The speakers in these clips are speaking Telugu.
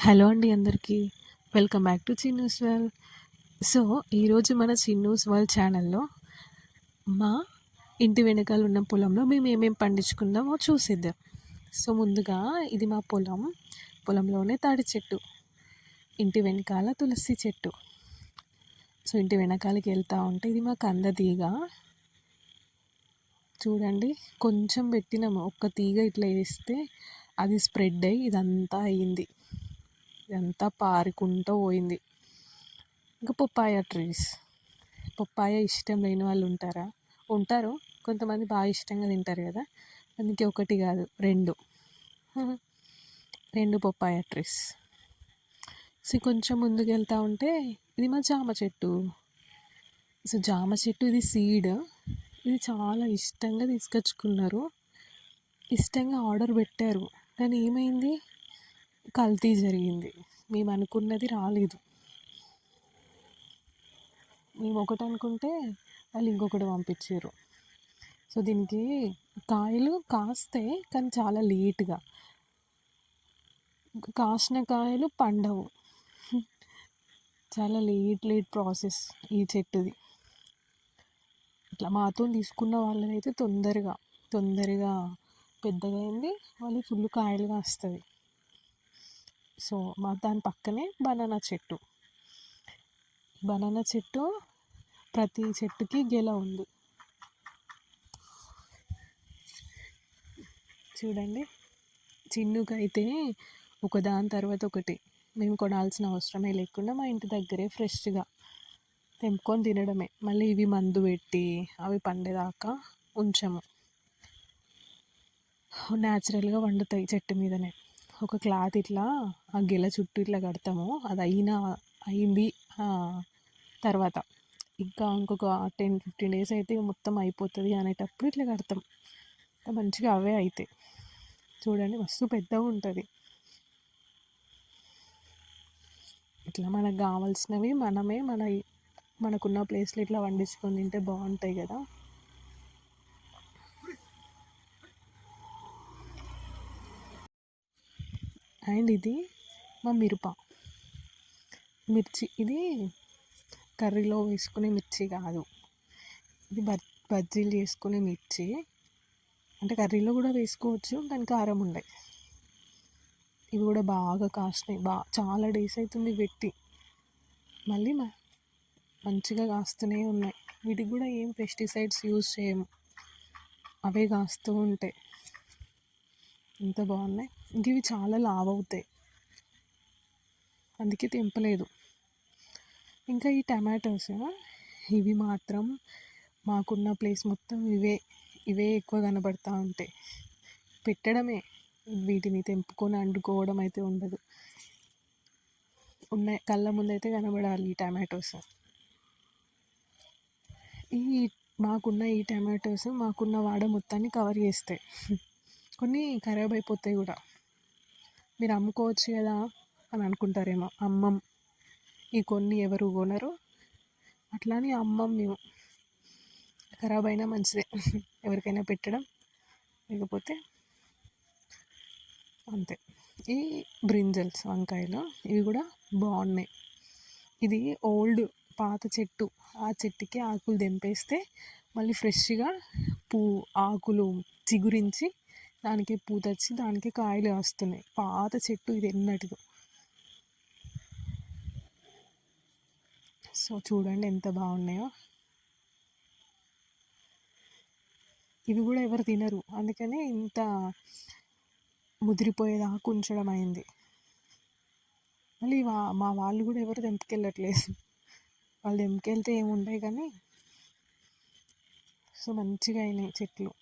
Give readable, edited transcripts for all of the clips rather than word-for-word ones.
హలో అండి అందరికీ. Welcome back to Chinnu's world. So ఈరోజు మన చిన్నూస్ వరల్డ్ ఛానల్లో మా ఇంటి వెనకాల ఉన్న పొలంలో మేము ఏమేమి పండించుకుందామో చూసేద్దాం. సో ముందుగా ఇది మా పొలంలోనే తాడి చెట్టు, ఇంటి వెనకాల తులసి చెట్టు. సో ఇంటి వెనకాలకి వెళ్తూ ఉంటే ఇది మా కంద తీగ. చూడండి, కొంచెం పెట్టినాము, ఒక్క తీగ ఇట్లా వేస్తే అది స్ప్రెడ్ అయ్యి ఇదంతా అయ్యింది, ఇదంతా పారుకుంటూ పోయింది. ఇంకా పప్పాయ ట్రీస్. పప్పాయ ఇష్టం లేని వాళ్ళు ఉంటారు, కొంతమంది బాగా ఇష్టంగా తింటారు కదా. అందుకే ఒకటి కాదు, రెండు పప్పాయ ట్రీస్. సో కొంచెం ముందుకు వెళ్తూ ఉంటే ఇది మా జామ చెట్టు. సో జామ చెట్టు ఇది సీడ్. ఇది చాలా ఇష్టంగా తీసుకొచ్చుకున్నారు, ఇష్టంగా ఆర్డర్ పెట్టారు. కానీ ఏమైంది, కల్తీ జరిగింది. మేము అనుకున్నది రాలేదు. మేము ఒకటి అనుకుంటే వాళ్ళు ఇంకొకటి పంపించారు. సో దీనికి కాయలు కాస్తాయి, కానీ చాలా లేట్గా. కాసిన కాయలు పండవు, చాలా లేట్ ప్రాసెస్ ఈ చెట్టుది. ఇట్లా మాతో తీసుకున్న వాళ్ళనైతే తొందరగా పెద్దగా అయింది, వాళ్ళు ఫుల్ కాయలు కాస్తుంది. సో మా దాని పక్కనే బనానా చెట్టు. ప్రతి చెట్టుకి గెల ఉంది. చూడండి, చిన్నుకైతే ఒకదాని తర్వాత ఒకటి. మేము కొనాల్సిన అవసరమే లేకుండా మా ఇంటి దగ్గరే ఫ్రెష్గా తెంపుకొని తినడమే. మళ్ళీ ఇవి మందు పెట్టి అవి పండేదాకా ఉంచము, న్యాచురల్గా వండుతాయి చెట్టు మీదనే. ఒక క్లాత్ ఇట్లా ఆ గెల చుట్టూ ఇట్లా కడతాము, అది అయింది తర్వాత ఇంకా ఇంకొక 10-15 డేస్ అయితే మొత్తం అయిపోతుంది అనేటప్పుడు ఇట్లా కడతాం, మంచిగా అవే అవుతాయి. చూడండి, మస్తు పెద్దగా ఉంటుంది. ఇట్లా మనకు కావాల్సినవి మనమే మనకున్న ప్లేస్లో ఇట్లా వండించుకొని తింటే బాగుంటాయి కదా. అండ్ ఇది మా మిర్చి. ఇది కర్రీలో వేసుకునే మిర్చి కాదు, ఇది బజ్జీలు చేసుకునే మిర్చి. అంటే కర్రీలో కూడా వేసుకోవచ్చు, కానీ కారం ఉండే. ఇవి కూడా బాగా కాస్తున్నాయి, చాలా డేస్ అవుతుంది పెట్టి, మళ్ళీ మంచిగా కాస్తూనే ఉన్నాయి. వీటికి కూడా ఏం పెస్టిసైడ్స్ యూజ్ చేయము, అవే కాస్తూ ఉంటాయి. ఎంత బాగున్నాయి. ఇంక ఇవి చాలా లావు అవుతాయి, అందుకే తెంపలేదు. ఇంకా ఈ టమాటోస్, ఇవి మాత్రం మాకున్న ప్లేస్ మొత్తం ఇవే ఎక్కువ కనబడుతూ ఉంటాయి. పెట్టడమే, వీటిని తెంపుకొని వండుకోవడం అయితే ఉండదు. కళ్ళ ముందైతే కనబడాలి ఈ టమాటోస్. మాకున్న ఈ టమాటోస్ మాకున్న వాడ మొత్తాన్ని కవర్ చేస్తాయి. కొన్ని ఖరాబ్ అయిపోతాయి కూడా. మీరు అమ్ముకోవచ్చు కదా అని అనుకుంటారేమో, అమ్మం. ఈ కొన్ని ఎవరు కొనరు, అట్లానే అమ్మం మేము. ఖరాబ్ అయినా మంచిదే, ఎవరికైనా పెట్టడం, లేకపోతే అంతే. ఈ బ్రింజల్స్, వంకాయలు, ఇవి కూడా బాగున్నాయి. ఇది పాత చెట్టు, ఆ చెట్టుకి ఆకులు తెంపేస్తే మళ్ళీ ఫ్రెష్గా ఆకులు చిగురించి దానికి పూత వచ్చి దానికి కాయలు వస్తున్నాయి. పాత చెట్టు ఇది, ఎన్నటిదో. సో చూడండి ఎంత బాగున్నాయో. ఇవి కూడా ఎవరు తినరు, అందుకనే ఇంత ముదిరిపోయేదాకా ఉంచడం అయింది. మళ్ళీ మా వాళ్ళు కూడా ఎవరు తెంపుకెళ్ళట్లేదు, వాళ్ళు తెంపుకెళ్తే ఏముంటాయి కానీ. సో మంచిగా అయినాయి చెట్లు.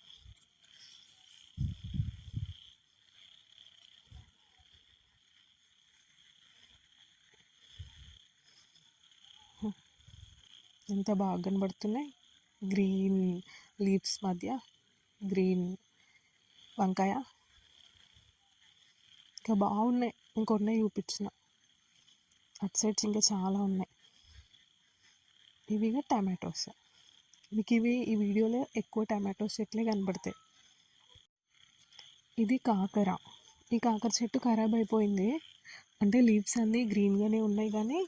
ఎంత బాగా కనబడుతున్నాయి, గ్రీన్ లీవ్స్ మధ్య గ్రీన్ వంకాయ. ఇంకా బాగున్నాయి, ఇంకొన్నాయి చూపించిన. అటు సైడ్స్ ఇంకా చాలా ఉన్నాయి. ఇవిగా టమాటోస్. మీకు ఈ వీడియోలో ఎక్కువ టమాటోస్ చెట్లే కనబడతాయి. ఇది కాకర. ఈ కాకర చెట్టు ఖరాబ్ అయిపోయింది, అంటే లీవ్స్ అన్నీ గ్రీన్గానే ఉన్నాయి కానీ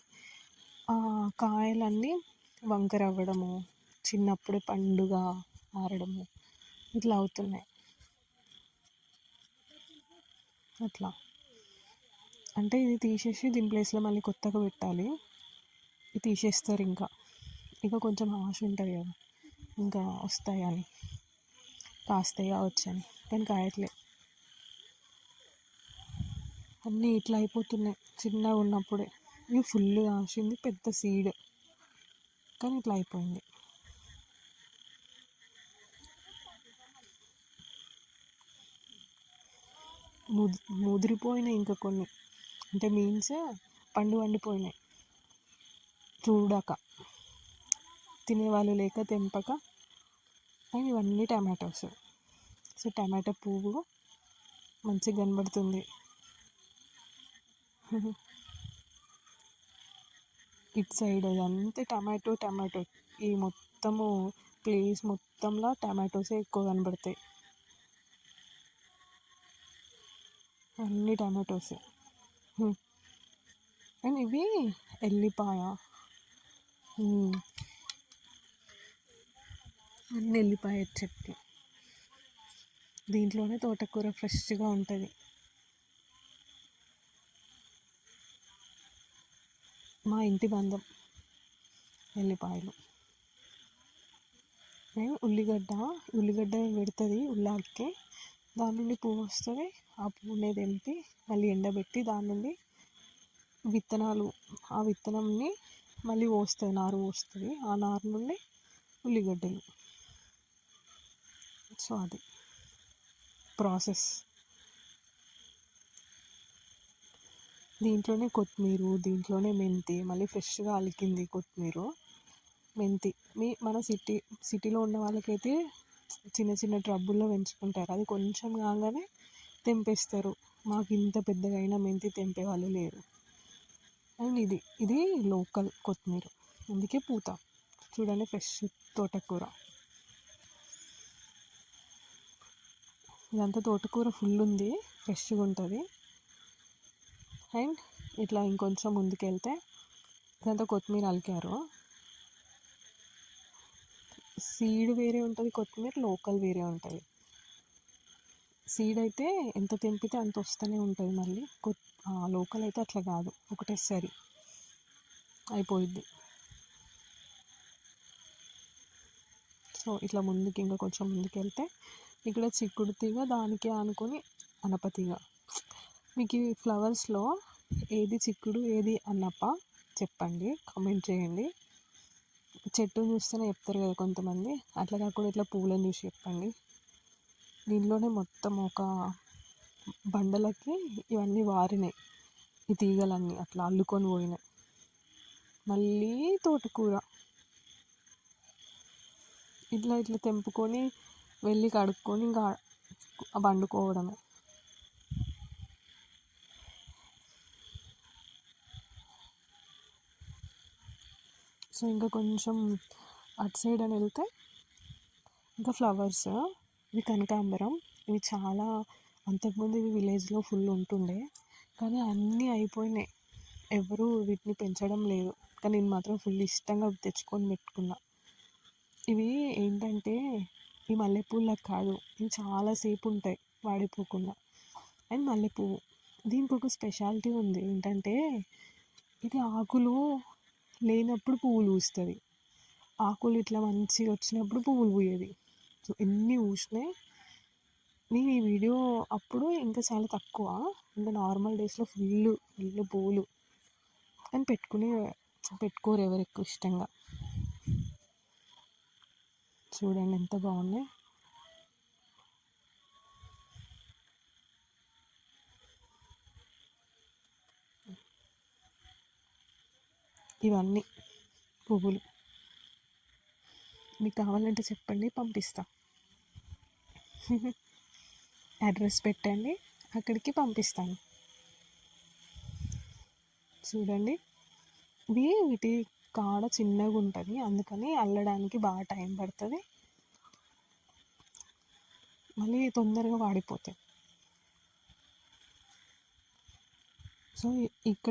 కాయలన్నీ వంకర అవ్వడము, చిన్నప్పుడే పండుగ మారడము ఇట్లా అవుతున్నాయి. అట్లా అంటే ఇది తీసేసి దీని ప్లేస్లో మళ్ళీ కొత్తగా పెట్టాలి. ఇది తీసేస్తారు ఇంకా కొంచెం ఆశ ఉంటుంది కదా, ఇంకా వస్తాయని, కాస్తాయి కావచ్చని, కానీ కాయట్లే. అన్నీ ఇట్లా అయిపోతున్నాయి చిన్నగా ఉన్నప్పుడే. ఇది ఫుల్ కాసింది, పెద్ద సీడ్, కానీ ఇట్లా అయిపోయింది. ముదిరిపోయినాయి ఇంకా కొన్ని, అంటే మీన్స్ పండిపోయినాయి చూడక, తినేవాళ్ళు లేక తెంపక. అండ్ ఇవన్నీ టమాటోస్. సో టమాటో పువ్వు మంచిగా కనబడుతుంది. ఇటు సైడ్ అదంతా టమాటో. ఈ మొత్తము ప్లేస్ మొత్తంలో టమాటోసే ఎక్కువ కనబడతాయి. అన్ని టమాటోస్. అండ్ ఇవి ఎల్లిపాయ, అన్ని ఎల్లిపాయ చెట్లు. దీంట్లోనే తోటకూర ఫ్రెష్గా ఉంటుంది. మా ఇంటి బంధం ఎల్లిపాయలు. మేము ఉల్లిగడ్డ పెడుతుంది ఉల్లాడికి, దాని నుండి పువ్వు వస్తుంది. ఆ పువ్వుని తెంపి మళ్ళీ ఎండబెట్టి దాని నుండి విత్తనాలు, ఆ విత్తనంని మళ్ళీ పోస్తుంది, నారు పోస్తుంది. ఆ నారు నుండి ఉల్లిగడ్డలు. సో అది ప్రాసెస్. దీంట్లోనే కొత్తిమీర, దీంట్లోనే మెంతి, మళ్ళీ ఫ్రెష్గా అలికింది కొత్తిమీర, మెంతి. మన సిటీలో ఉన్న వాళ్ళకైతే చిన్న చిన్న ట్రబ్బుల్లో పెంచుకుంటారు, అది కొంచెం కాగానే తెంపేస్తారు. మాకు ఇంత పెద్దగా అయినా మెంతి తెంపే వాళ్ళు లేరు. అండ్ ఇది లోకల్ కొత్తిమీర, అందుకే పూత. చూడండి ఫ్రెష్ తోటకూర. ఇదంతా తోటకూర ఫుల్ ఉంది, ఫ్రెష్గా ఉంటుంది. అండ్ ఇట్లా ఇంకొంచెం ముందుకెళ్తే ఇదంతా కొత్తిమీర అలికారు. సీడ్ వేరే ఉంటుంది, కొత్తిమీర లోకల్ వేరే ఉంటుంది. సీడ్ అయితే ఎంత తెంపితే అంత వస్తూనే ఉంటుంది మళ్ళీ. లోకల్ అయితే అట్లా కాదు, ఒకటేసారి అయిపోయిద్ది. సో ఇట్లా ముందుకి ఇంకా కొంచెం ముందుకెళ్తే ఇక్కడ చిక్కుడు తీగ, దానికే అనుకొని అనప తీగ. మీకు ఈ ఫ్లవర్స్లో ఏది చిక్కుడు ఏది అనప చెప్పండి, కామెంట్ చేయండి. చెట్టును చూస్తేనే చెప్తారు కదా కొంతమంది, అట్లా కాకుండా ఇట్లా పువ్వులను చూసి చెప్పండి. దీనిలోనే మొత్తం ఒక బండలకి ఇవన్నీ వారినాయి, ఈ తీగలన్నీ అట్లా అల్లుకొని పోయినాయి. మళ్ళీ తోటకూర ఇట్లా తెంపుకొని వెళ్ళి కడుక్కొని ఇంకా వండుకోవడమే. సో ఇంకా కొంచెం అటు సైడ్ అని వెళ్తే ఇంకా ఫ్లవర్స్. ఇవి కనకాంబరం. ఇవి చాలా అంతకుముందు ఇవి విలేజ్లో ఫుల్ ఉంటుండే, కానీ అన్నీ అయిపోయినాయి, ఎవరు వీటిని పెంచడం లేదు. కానీ నేను మాత్రం ఫుల్ ఇష్టంగా తెచ్చుకొని పెట్టుకున్నా. ఇవి ఏంటంటే ఈ మల్లెపూలకు కాదు, ఇవి చాలాసేపు ఉంటాయి వాడిపోకుండా. అండ్ మల్లెపువ్వు దీనికి ఒక స్పెషాలిటీ ఉంది, ఏంటంటే ఇది ఆకులు లేనప్పుడు పువ్వులు పూస్తుంది, ఆకులు ఇట్లా మంచిగా వచ్చినప్పుడు పువ్వులు పూయేది. సో ఎన్ని పూసినాయి. నేను ఈ వీడియో అప్పుడు ఇంకా చాలా తక్కువ, ఇంకా నార్మల్ డేస్లో ఫుల్ పువ్వులు. కానీ పెట్టుకోరు ఎవరు ఎక్కువ ఇష్టంగా. చూడండి ఎంత బాగున్నాయి. ఇవన్నీ పువ్వులు. మీకు కావాలంటే చెప్పండి, పంపిస్తా. అడ్రస్ పెట్టండి, అక్కడికి పంపిస్తాను. చూడండి వీటి కాడ చిన్నగా ఉంటుంది, అందుకని అల్లడానికి బాగా టైం పడుతుంది, మళ్ళీ తొందరగా వాడిపోతాయి. సో ఇక్కడ